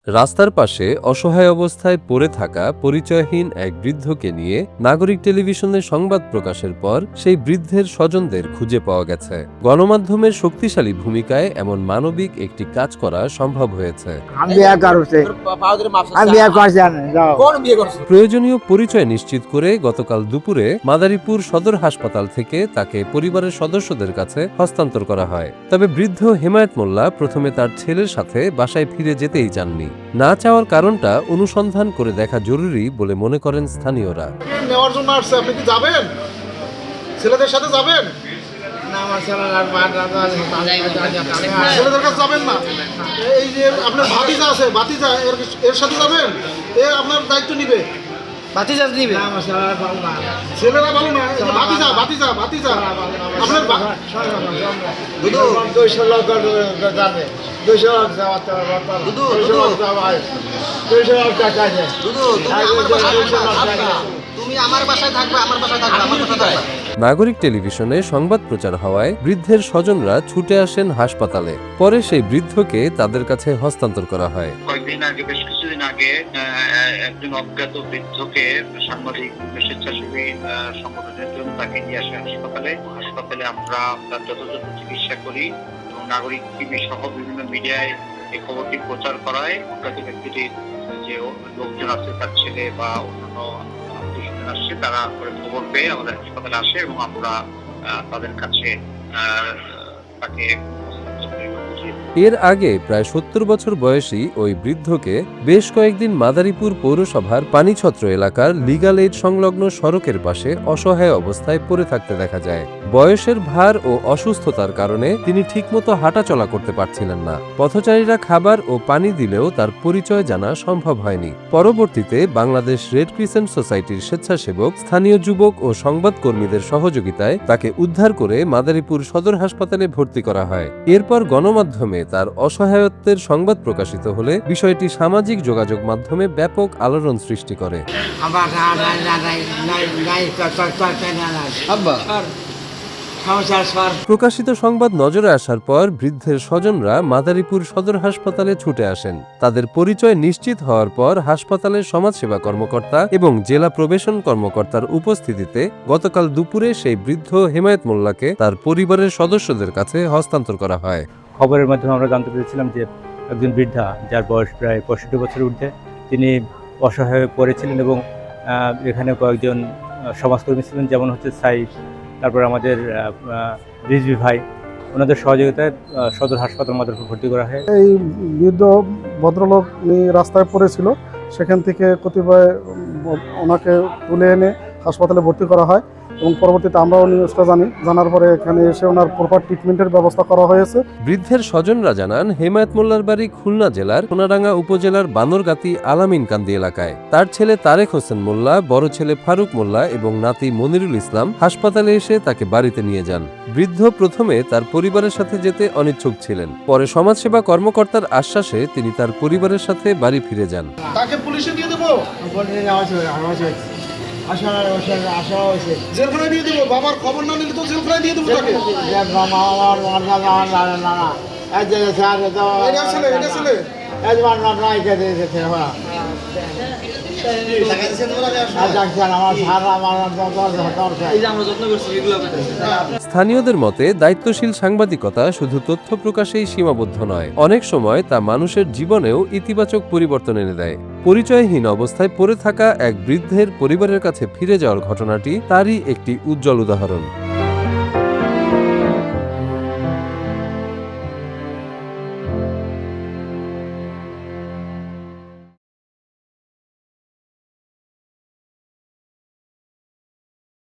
রাস্তার পাশে অসহায় অবস্থায় পড়ে থাকা পরিচয়হীন এক বৃদ্ধকে নিয়ে নাগরিক টেলিভিশনে সংবাদ প্রকাশের পর সেই বৃদ্ধের স্বজনদের খুঁজে পাওয়া গেছে। গণমাধ্যমের শক্তিশালী ভূমিকায় এমন মানবিক একটি কাজ করা সম্ভব হয়েছে। প্রয়োজনীয় পরিচয় নিশ্চিত করে গতকাল দুপুরে মাদারীপুর সদর হাসপাতাল থেকে তাকে পরিবারের সদস্যদের কাছে হস্তান্তর করা হয়। তবে বৃদ্ধ হেমায়েত মোল্লা প্রথমে তার ছেলের সাথে বাসায় ফিরে যেতেই চাননি। না চাওয়ার কারণটা অনুসন্ধান করে দেখা জরুরি বলে মনে করেন স্থানীয়রা। নেওয়ার জন্য আসছে, আপনি কি যাবেন? ছেলেদের সাথে যাবেন? ছেলেদের কাছে যাবেন না। এই যে আপনার ভাতিজা আছে, ভাতিজা এর সাথে যাবেন, এ আপনার দায়িত্ব নিবে। ভাতিজা নিবে ছেলেরা ভালো না, ভাতিজা ভাতিজা ভাতিজা আপনার তুমি আমার বাসায় থাকবে, আমার বাসায় থাকবে। নাগরিক টেলিভিশনে সংবাদ প্রচার হওয়ায় বৃদ্ধের স্বজনরা ছুটে আসেন হাসপাতালে। পরে সেই বৃদ্ধকে তাদের কাছে হস্তান্তর করা হয়। কয়েকদিন আগে, বেশ কিছুদিন আগে একজন অজ্ঞাত বৃদ্ধকে সাংবাদিক স্বেচ্ছাসেবী সংগঠনের জন্য তাকে নিয়ে আসে হাসপাতালে আমরা তার যথাযথ চিকিৎসা করি এবং নাগরিক টিভি সহ বিভিন্ন মিডিয়ায় এই খবরটি প্রচার করায় অজ্ঞাত ব্যক্তিটির যে লোকজন আছে, তার ছেলে বা অন্যান্য আত্মীয়স্বজন আসছে, তারা করে খবর পেয়ে আমাদের হাসপাতালে আসে এবং আমরা তাদের কাছে তাকে এর আগে প্রায় ৭০ বছর বয়সী ওই বৃদ্ধকে বেশ কয়েকদিন মাদারীপুর পৌরসভার পানিছত্র এলাকার লিগ্যাল এইড সংলগ্ন সড়কের পাশে অসহায় অবস্থায় পড়ে থাকতে দেখা যায়। বয়সের ভার ও অসুস্থতার কারণে তিনি ঠিকমতো হাঁটাচলা করতে পারছিলেন না। পথচারীরা খাবার ও পানি দিলেও তার পরিচয় জানা সম্ভব হয়নি। পরবর্তীতে বাংলাদেশ রেড ক্রিসেন্ট সোসাইটির স্বেচ্ছাসেবক, স্থানীয় যুবক ও সংবাদকর্মীদের সহযোগিতায় তাকে উদ্ধার করে মাদারীপুর সদর হাসপাতালে ভর্তি করা হয়। এরপর গণমাধ্যমে তার অসহায়ত্বের সংবাদ প্রকাশিত হলে বিষয়টি সামাজিক যোগাযোগ মাধ্যমে ব্যাপক আলোড়ন সৃষ্টি করে। প্রকাশিত সংবাদ নজরে আসার পর বৃদ্ধের স্বজনরা মাদারীপুর সদর হাসপাতালে ছুটে আসেন। তাদের পরিচয় নিশ্চিত হওয়ার পর হাসপাতালের সমাজসেবা কর্মকর্তা এবং জেলা প্রবেশন কর্মকর্তার উপস্থিতিতে গতকাল দুপুরে সেই বৃদ্ধ হেমায়েত মোল্লাকে তার পরিবারের সদস্যদের কাছে হস্তান্তর করা হয়। খবরের মাধ্যমে আমরা জানতে পেরেছিলাম যে একজন বৃদ্ধা, যার বয়স প্রায় 65 বছর ঊর্ধ্বে, তিনি অসহায় হয়ে পড়েছিলেন এবং এখানে কয়েকজন সমাজকর্মী ছিলেন, যেমন হচ্ছে সাইদ, তারপর আমাদের রিজভি ভাই, ওনাদের সহযোগিতায় সদর হাসপাতাল মাদারীপুর ভর্তি করা হয়। এই বৃদ্ধ ভদ্রলোক রাস্তায় পড়েছিল, সেখান থেকে কতিপয় ওনাকে তুলে এনে হাসপাতালে ভর্তি করা হয় এবং পরবর্তীতে আমরাও নিউজটা জানার পরে এখানে এসে ওনার প্রপার ট্রিটমেন্টের ব্যবস্থা করা হয়েছে। বৃদ্ধের স্বজনরা জানান, হেমায়েত মোল্লার বাড়ি খুলনা জেলার সোনাডাঙ্গা উপজেলার বানরগাতি আলামিনকান্দি এলাকায়। তার ছেলে তারেক হোসেন মোল্লা, বড় ছেলে ফারুক মোল্লা এবং নাতি মনিরুল ইসলাম হাসপাতালে এসে তাকে বাড়িতে নিয়ে যান। বৃদ্ধ প্রথমে তার পরিবারের সাথে যেতে অনিচ্ছুক ছিলেন। পরে সমাজসেবা কর্মকর্তার আশ্বাসে তিনি তার পরিবারের সাথে বাড়ি ফিরে যান। তাকে পুলিশে দিয়ে দেবো, জেলখানায় দিয়ে দেবো। বাবার খবর না নিলে তো জেলখানায় দিয়ে দেবো তাকে। স্থানীয়দের মতে দায়িত্বশীল সাংবাদিকতা শুধু তথ্য প্রকাশেই সীমাবদ্ধ নয়, অনেক সময় তা মানুষের জীবনেও ইতিবাচক পরিবর্তন এনে দেয়। পরিচয়হীন অবস্থায় পড়ে থাকা এক বৃদ্ধের পরিবারের কাছে ফিরে যাওয়ার ঘটনাটি তারই একটি উজ্জ্বল উদাহরণ।